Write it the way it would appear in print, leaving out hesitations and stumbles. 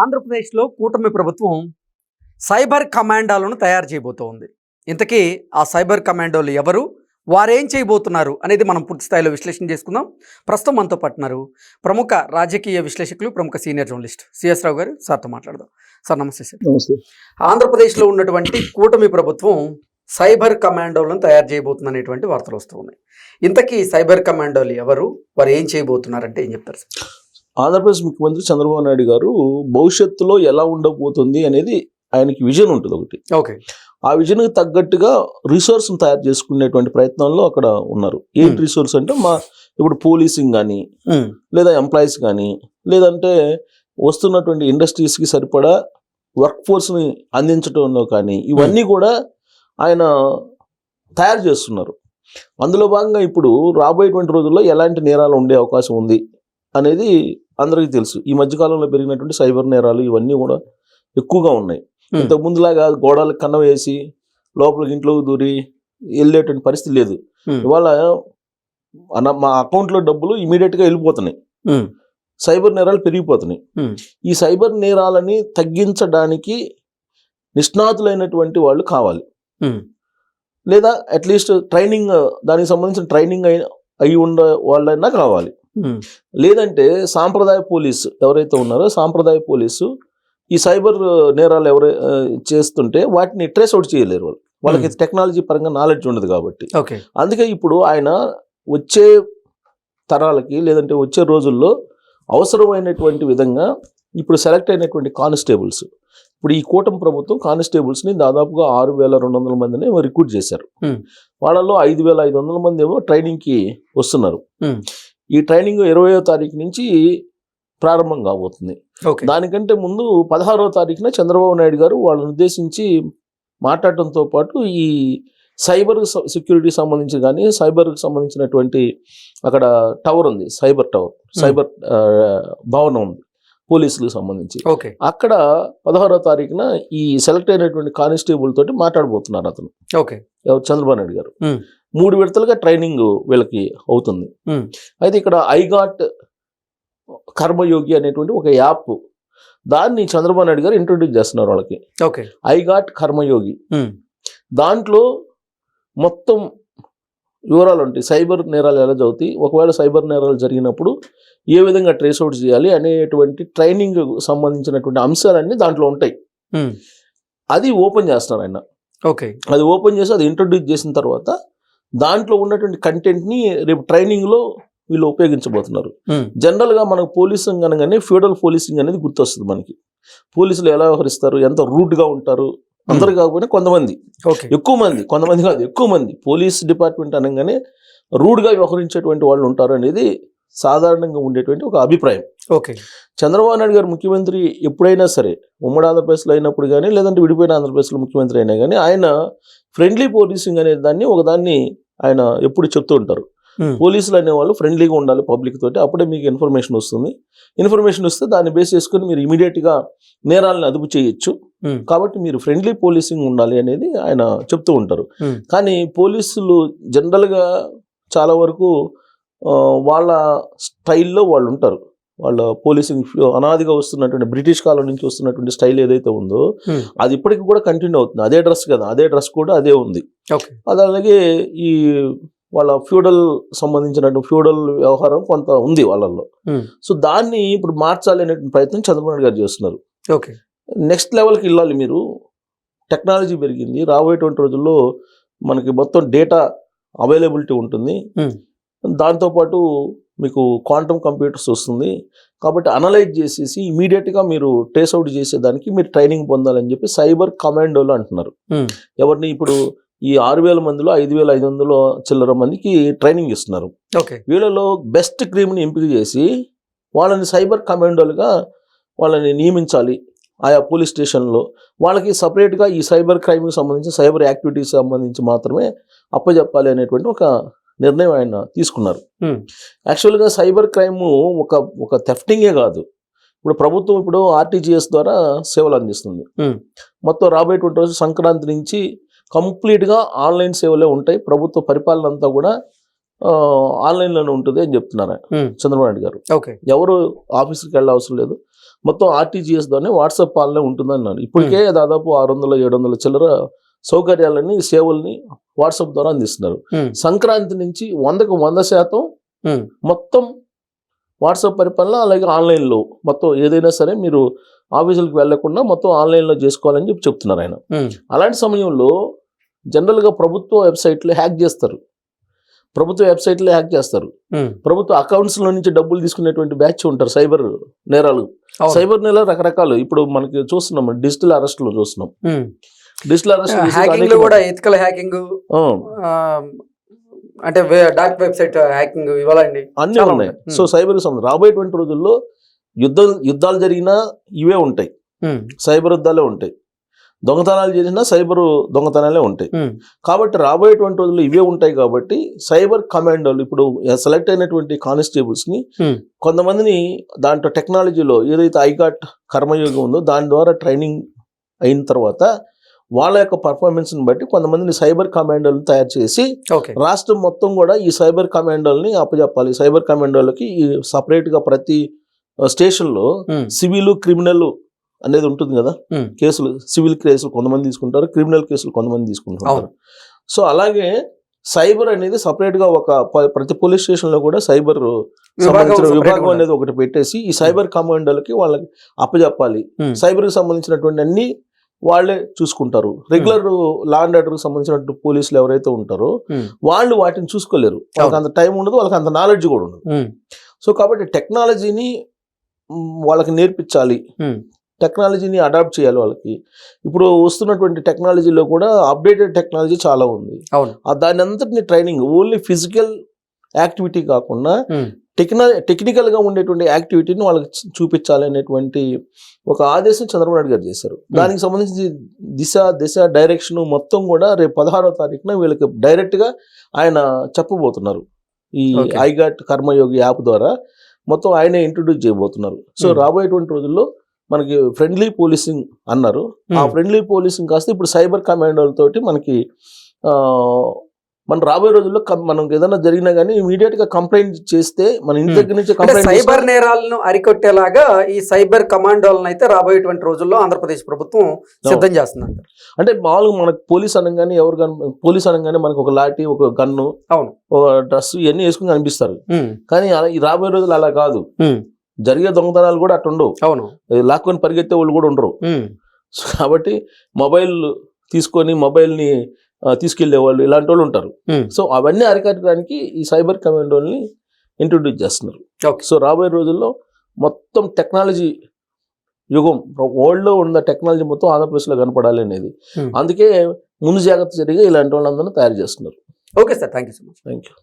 ఆంధ్రప్రదేశ్లో కూటమి ప్రభుత్వం సైబర్ కమాండోలను తయారు చేయబోతోంది. ఇంతకీ ఆ సైబర్ కమాండోలు ఎవరు, వారేం చేయబోతున్నారు అనేది మనం పూర్తి స్థాయిలో విశ్లేషణ చేసుకుందాం. ప్రస్తుతం మనతో పాటున్నారు ప్రముఖ రాజకీయ విశ్లేషకులు, ప్రముఖ సీనియర్ జర్నలిస్ట్ సిఎస్ రావు గారు. సార్తో మాట్లాడదాం. సార్ నమస్తే. సార్ నమస్తే. ఆంధ్రప్రదేశ్లో ఉన్నటువంటి కూటమి ప్రభుత్వం సైబర్ కమాండోలను తయారు చేయబోతుంది అనేటువంటి వార్తలు వస్తూ ఉన్నాయి. ఇంతకీ సైబర్ కమాండోలు ఎవరు, వారు ఏం చేయబోతున్నారంటే ఏం చెప్తారు సార్? ఆంధ్రప్రదేశ్ ముఖ్యమంత్రి చంద్రబాబు నాయుడు గారు భవిష్యత్తులో ఎలా ఉండబోతుంది అనేది ఆయనకి విజన్ ఉంటుంది ఒకటి. ఓకే. ఆ విజన్కి తగ్గట్టుగా రిసోర్స్ని తయారు చేసుకునేటువంటి ప్రయత్నంలో అక్కడ ఉన్నారు. ఏంటి రిసోర్స్ అంటే ఇప్పుడు పోలీసింగ్ కానీ, లేదా ఎంప్లాయీస్ కానీ, లేదంటే వస్తున్నటువంటి ఇండస్ట్రీస్కి సరిపడా వర్క్ ఫోర్స్ని అందించడంలో కానీ, ఇవన్నీ కూడా ఆయన తయారు చేస్తున్నారు. అందులో భాగంగా ఇప్పుడు రాబోయేటువంటి రోజుల్లో ఎలాంటి నేరాలు ఉండే అవకాశం ఉంది అనేది అందరికీ తెలుసు. ఈ మధ్యకాలంలో పెరిగినటువంటి సైబర్ నేరాలు ఇవన్నీ కూడా ఎక్కువగా ఉన్నాయి. ఇంతకు ముందులాగా గోడలకు కన్నం వేసి లోపలికి ఇంట్లోకి దూరి వెళ్ళేటువంటి పరిస్థితి లేదు. ఇవాళ మా అకౌంట్లో డబ్బులు ఇమీడియట్గా వెళ్ళిపోతున్నాయి. సైబర్ నేరాలు పెరిగిపోతున్నాయి. ఈ సైబర్ నేరాలని తగ్గించడానికి నిష్ణాతులైనటువంటి వాళ్ళు కావాలి, లేదా అట్లీస్ట్ ట్రైనింగ్, దానికి సంబంధించిన ట్రైనింగ్ అయి ఉండే వాళ్ళైనా కావాలి. లేదంటే సాంప్రదాయ పోలీసు ఎవరైతే ఉన్నారో, సాంప్రదాయ పోలీసు ఈ సైబర్ నేరాలు చేస్తుంటే వాటిని ట్రేస్ అవుట్ చేయలేరు. వాళ్ళకి టెక్నాలజీ పరంగా నాలెడ్జ్ ఉండదు కాబట్టి. అందుకే ఇప్పుడు ఆయన వచ్చే తరాలకి, లేదంటే వచ్చే రోజుల్లో అవసరమైనటువంటి విధంగా ఇప్పుడు సెలెక్ట్ అయినటువంటి కానిస్టేబుల్స్, ఇప్పుడు ఈ కూటమి ప్రభుత్వం కానిస్టేబుల్స్ని దాదాపుగా 6,200 మందిని రిక్రూట్ చేశారు. వాళ్ళలో 5,500 మంది ఏమో ట్రైనింగ్కి వస్తున్నారు. ఈ ట్రైనింగ్ 20వ తారీఖు నుంచి ప్రారంభం కాబోతుంది. దానికంటే ముందు 16వ తారీఖున చంద్రబాబు నాయుడు గారు వాళ్ళని ఉద్దేశించి మాట్లాడటంతో పాటు ఈ సైబర్ సెక్యూరిటీ సంబంధించి కానీ, సైబర్కి సంబంధించినటువంటి అక్కడ టవర్ ఉంది, సైబర్ టవర్, సైబర్ భవనం ఉంది పోలీసులకు సంబంధించి. అక్కడ 16వ తారీఖున ఈ సెలెక్ట్ అయినటువంటి కానిస్టేబుల్ తోటి మాట్లాడబోతున్నారు అతను. చంద్రబాబు నాయుడు గారు 3 విడతలుగా ట్రైనింగ్ వీళ్ళకి అవుతుంది. అయితే ఇక్కడ ఐగాట్ కర్మయోగి అనేటువంటి ఒక యాప్, దాన్ని చంద్రబాబు నాయుడు గారు ఇంట్రొడ్యూస్ చేస్తున్నారు వాళ్ళకి. ఐగాట్ కర్మయోగి, దాంట్లో మొత్తం వివరాలు ఉంటాయి. సైబర్ నేరాలు ఎలా జరుగుతాయి, ఒకవేళ సైబర్ నేరాలు జరిగినప్పుడు ఏ విధంగా ట్రేస్ అవుట్ చేయాలి అనేటువంటి ట్రైనింగ్ సంబంధించినటువంటి అంశాలన్నీ దాంట్లో ఉంటాయి. అది ఓపెన్ చేస్తున్నారు ఆయన. అది ఓపెన్ చేసి అది ఇంట్రొడ్యూస్ చేసిన తర్వాత దాంట్లో ఉన్నటువంటి కంటెంట్ని రేపు ట్రైనింగ్లో వీళ్ళు ఉపయోగించబోతున్నారు. జనరల్గా మనకు పోలీసింగ్ అనగానే ఫ్యూడల్ పోలీసింగ్ అనేది గుర్తొస్తుంది మనకి. పోలీసులు ఎలా వ్యవహరిస్తారు, ఎంత రూడ్గా ఉంటారు. అందరు కాకపోయినా కొంతమంది, ఎక్కువ మంది, కొంతమంది కాదు ఎక్కువ మంది పోలీస్ డిపార్ట్మెంట్ అనగానే రూడ్గా వ్యవహరించేటువంటి వాళ్ళు ఉంటారు అనేది సాధారణంగా ఉండేటువంటి ఒక అభిప్రాయం. చంద్రబాబు నాయుడు గారు ముఖ్యమంత్రి ఎప్పుడైనా సరే, ఉమ్మడి ఆంధ్రప్రదేశ్లో అయినప్పుడు కానీ, లేదంటే విడిపోయిన ఆంధ్రప్రదేశ్లో ముఖ్యమంత్రి అయినా కానీ, ఆయన ఫ్రెండ్లీ పోలీసింగ్ అనే దాన్ని ఒకదాన్ని ఆయన ఎప్పుడు చెప్తూ ఉంటారు. పోలీసులు అనేవాళ్ళు ఫ్రెండ్లీగా ఉండాలి పబ్లిక్ తోటి, అప్పుడే మీకు ఇన్ఫర్మేషన్ వస్తుంది. ఇన్ఫర్మేషన్ వస్తే దాన్ని బేస్ చేసుకుని మీరు ఇమీడియట్గా నేరాలను అదుపు చేయొచ్చు. కాబట్టి మీరు ఫ్రెండ్లీ పోలీసింగ్ ఉండాలి అనేది ఆయన చెప్తూ ఉంటారు. కానీ పోలీసులు జనరల్గా చాలా వరకు వాళ్ళ స్టైల్లో వాళ్ళు ఉంటారు. వాళ్ళ పోలీసింగ్ అనాదిగా వస్తున్నటువంటి బ్రిటిష్ కాలం నుంచి వస్తున్నటువంటి స్టైల్ ఏదైతే ఉందో అది ఇప్పటికి కూడా కంటిన్యూ అవుతుంది. అదే డ్రెస్ కదా, అదే డ్రెస్ కూడా అదే ఉంది. అది అలాగే ఈ వాళ్ళ ఫ్యూడల్ సంబంధించినటువంటి ఫ్యూడల్ వ్యవహారం కొంత ఉంది వాళ్ళల్లో. సో దాన్ని ఇప్పుడు మార్చాలి అనేటువంటి ప్రయత్నం చంద్రబాబు నాయుడు గారు చేస్తున్నారు. నెక్స్ట్ లెవెల్కి వెళ్ళాలి మీరు. టెక్నాలజీ పెరిగింది, రాబోయేటువంటి రోజుల్లో మనకి మొత్తం డేటా అవైలబిలిటీ ఉంటుంది. దాంతోపాటు మీకు క్వాంటమ్ కంప్యూటర్స్ వస్తుంది. కాబట్టి అనలైజ్ చేసేసి ఇమీడియట్గా మీరు ట్రేస్ అవుట్ చేసేదానికి మీరు ట్రైనింగ్ పొందాలని చెప్పి సైబర్ కమాండోలు అంటున్నారు. ఎవరిని ఇప్పుడు ఈ 6,000 మందిలో 5,500 చిల్లర మందికి ట్రైనింగ్ ఇస్తున్నారు. వీళ్ళలో బెస్ట్ క్రీమ్ని ఎంపిక చేసి వాళ్ళని సైబర్ కమాండోలుగా వాళ్ళని నియమించాలి ఆయా పోలీస్ స్టేషన్లో. వాళ్ళకి సపరేట్గా ఈ సైబర్ క్రైమ్కి సంబంధించి, సైబర్ యాక్టివిటీస్ సంబంధించి మాత్రమే అప్పచెప్పాలి అనేటువంటి ఒక నిర్ణయం ఆయన తీసుకున్నారు. యాక్చువల్గా సైబర్ క్రైమ్ ఒక థెఫ్టింగే కాదు. ఇప్పుడు ప్రభుత్వం ఇప్పుడు ఆర్టీజీఎస్ ద్వారా సేవలు అందిస్తుంది. మొత్తం రాబోయేటువంటి రోజు సంక్రాంతి నుంచి కంప్లీట్గా ఆన్లైన్ సేవలే ఉంటాయి. ప్రభుత్వ పరిపాలన అంతా కూడా ఆన్లైన్లోనే ఉంటుంది అని చెప్తున్నారు చంద్రబాబు నాయుడు గారు. ఎవరు ఆఫీస్కి వెళ్ళే అవసరం లేదు. మొత్తం ఆర్టీజీఎస్ ద్వారా వాట్సాప్ పాలనే ఉంటుందన్నారు. ఇప్పటికే దాదాపు 600-700 చిల్లర సౌకర్యాలని సేవల్ని వాట్సాప్ ద్వారా అందిస్తున్నారు. సంక్రాంతి నుంచి 100% మొత్తం వాట్సాప్ పరిపాలన, అలాగే ఆన్లైన్లో మొత్తం ఏదైనా సరే మీరు ఆఫీసులకు వెళ్లకుండా మొత్తం ఆన్లైన్లో చేసుకోవాలని చెప్తున్నారు ఆయన. అలాంటి సమయంలో జనరల్గా ప్రభుత్వ వెబ్సైట్లు హ్యాక్ చేస్తారు, ప్రభుత్వ అకౌంట్స్లో నుంచి డబ్బులు తీసుకునేటువంటి బ్యాచ్ ఉంటారు సైబర్ నేరాలు. సైబర్ నేరాలు రకరకాలు ఇప్పుడు మనకి చూస్తున్నాం, డిజిటల్ అరెస్టులు చూస్తున్నాం. డిజిటల్ హ్యాకింగ్ కూడా ఎథికల్ హ్యాకింగ్ అంటే డార్క్ వెబ్సైట్ హ్యాకింగ్ ఇవ్వాలండి అన్నీ ఉన్నాయి. సో సైబర్ రాబోయేటువంటి రోజుల్లో యుద్ధాలు జరిగినా ఇవే ఉంటాయి, సైబర్ యుద్ధాలే ఉంటాయి. దొంగతనాలు చేసినా సైబర్ దొంగతనాలే ఉంటాయి. కాబట్టి రాబోయేటువంటి రోజుల్లో ఇవే ఉంటాయి. కాబట్టి సైబర్ కమాండోలు ఇప్పుడు సెలెక్ట్ అయినటువంటి కానిస్టేబుల్స్ని కొంతమందిని దాంట్లో టెక్నాలజీలో ఏదైతే ఐగాట్ కర్మయోగం ఉందో దాని ద్వారా ట్రైనింగ్ అయిన తర్వాత వాళ్ళ యొక్క పర్ఫార్మెన్స్ని బట్టి కొంతమందిని సైబర్ కమాండోలను తయారు చేసి రాష్ట్రం మొత్తం కూడా ఈ సైబర్ కమాండోల్ని అప్పచెప్పాలి. సైబర్ కమాండోలకి ఈ సపరేట్గా ప్రతి స్టేషన్లో సివిల్ క్రిమినల్ అనేది ఉంటుంది కదా, కేసులు సివిల్ కేసులు కొంతమంది తీసుకుంటారు, క్రిమినల్ కేసులు కొంతమంది తీసుకుంటారు. సో అలాగే సైబర్ అనేది సపరేట్గా ప్రతి పోలీస్ స్టేషన్లో కూడా సైబర్ సంబంధించిన విభాగం అనేది ఒకటి పెట్టేసి ఈ సైబర్ కమాండోలకి వాళ్ళకి అప్పచెప్పాలి. సైబర్కి సంబంధించినటువంటి అన్ని వాళ్ళే చూసుకుంటారు. రెగ్యులర్ లా అండ్ ఆర్డర్కి సంబంధించినటువంటి పోలీసులు ఎవరైతే ఉంటారో వాళ్ళు వాటిని చూసుకోలేరు, వాళ్ళకి అంత టైం ఉండదు, వాళ్ళకి అంత నాలెడ్జ్ కూడా ఉండదు. సో కాబట్టి టెక్నాలజీని వాళ్ళకి నేర్పించాలి, టెక్నాలజీని అడాప్ట్ చేయాలి వాళ్ళకి. ఇప్పుడు వస్తున్నటువంటి టెక్నాలజీలో కూడా అప్డేటెడ్ టెక్నాలజీ చాలా ఉంది. దాని అంతటిని ట్రైనింగ్ ఓన్లీ ఫిజికల్ యాక్టివిటీ కాకుండా టెక్నికల్గా ఉండేటువంటి యాక్టివిటీని వాళ్ళకి చూపించాలి అనేటువంటి ఒక ఆదేశం చంద్రబాబు నాయుడు గారు చేశారు. దానికి సంబంధించి దిశ డైరెక్షన్ మొత్తం కూడా రేపు 16వ తారీఖున వీళ్ళకి డైరెక్ట్గా ఆయన చెప్పబోతున్నారు. ఈ ఐగాట్ కర్మయోగి యాప్ ద్వారా మొత్తం ఆయనే ఇంట్రొడ్యూస్ చేయబోతున్నారు. సో రాబోయేటువంటి రోజుల్లో మనకి ఫ్రెండ్లీ పోలీసింగ్ అన్నారు, ఆ ఫ్రెండ్లీ పోలీసింగ్ కాస్త ఇప్పుడు సైబర్ కమాండోలతోటి మనకి మన రాబోయే రోజుల్లో మనం ఏదైనా జరిగినా కానీ ఇమీడియట్ గా కంప్లైంట్ చేస్తే మన ఇంటి దగ్గర నుంచి కంప్లైంట్ సైబర్ నేరాలను అరికొట్టేలాగా ఈ సైబర్ కమాండోలను అయితే రాబోయేటువంటి రోజుల్లో ఆంధ్రప్రదేశ్ ప్రభుత్వం సిద్ధం చేస్తుంది. అంటే మామూలుగా మనకు పోలీస్ అనగానే మనకు ఒక లాఠీ, ఒక గన్ను, ఒక డ్రెస్ ఇవన్నీ వేసుకుని కనిపిస్తారు. కానీ ఈ రాబోయే రోజులు అలా కాదు. జరిగే దొంగతనాలు కూడా అట్లా ఉండవు, లాక్కొని పరిగెత్తే వాళ్ళు కూడా ఉండరు. కాబట్టి మొబైల్ తీసుకొని మొబైల్ని తీసుకెళ్లే వాళ్ళు ఇలాంటి వాళ్ళు ఉంటారు. సో అవన్నీ అరికట్టడానికి ఈ సైబర్ కమాండోల్ని ఇంట్రొడ్యూస్ చేస్తున్నారు. సో రాబోయే రోజుల్లో మొత్తం టెక్నాలజీ యుగం, వరల్డ్లో ఉన్న టెక్నాలజీ మొత్తం ఆంధ్రప్రదేశ్లో కనపడాలి అనేది, అందుకే ముందు జాగ్రత్త జరిగి ఇలాంటి వాళ్ళందరూ తయారు చేస్తున్నారు. Okay sir, thank you so much. Thank you.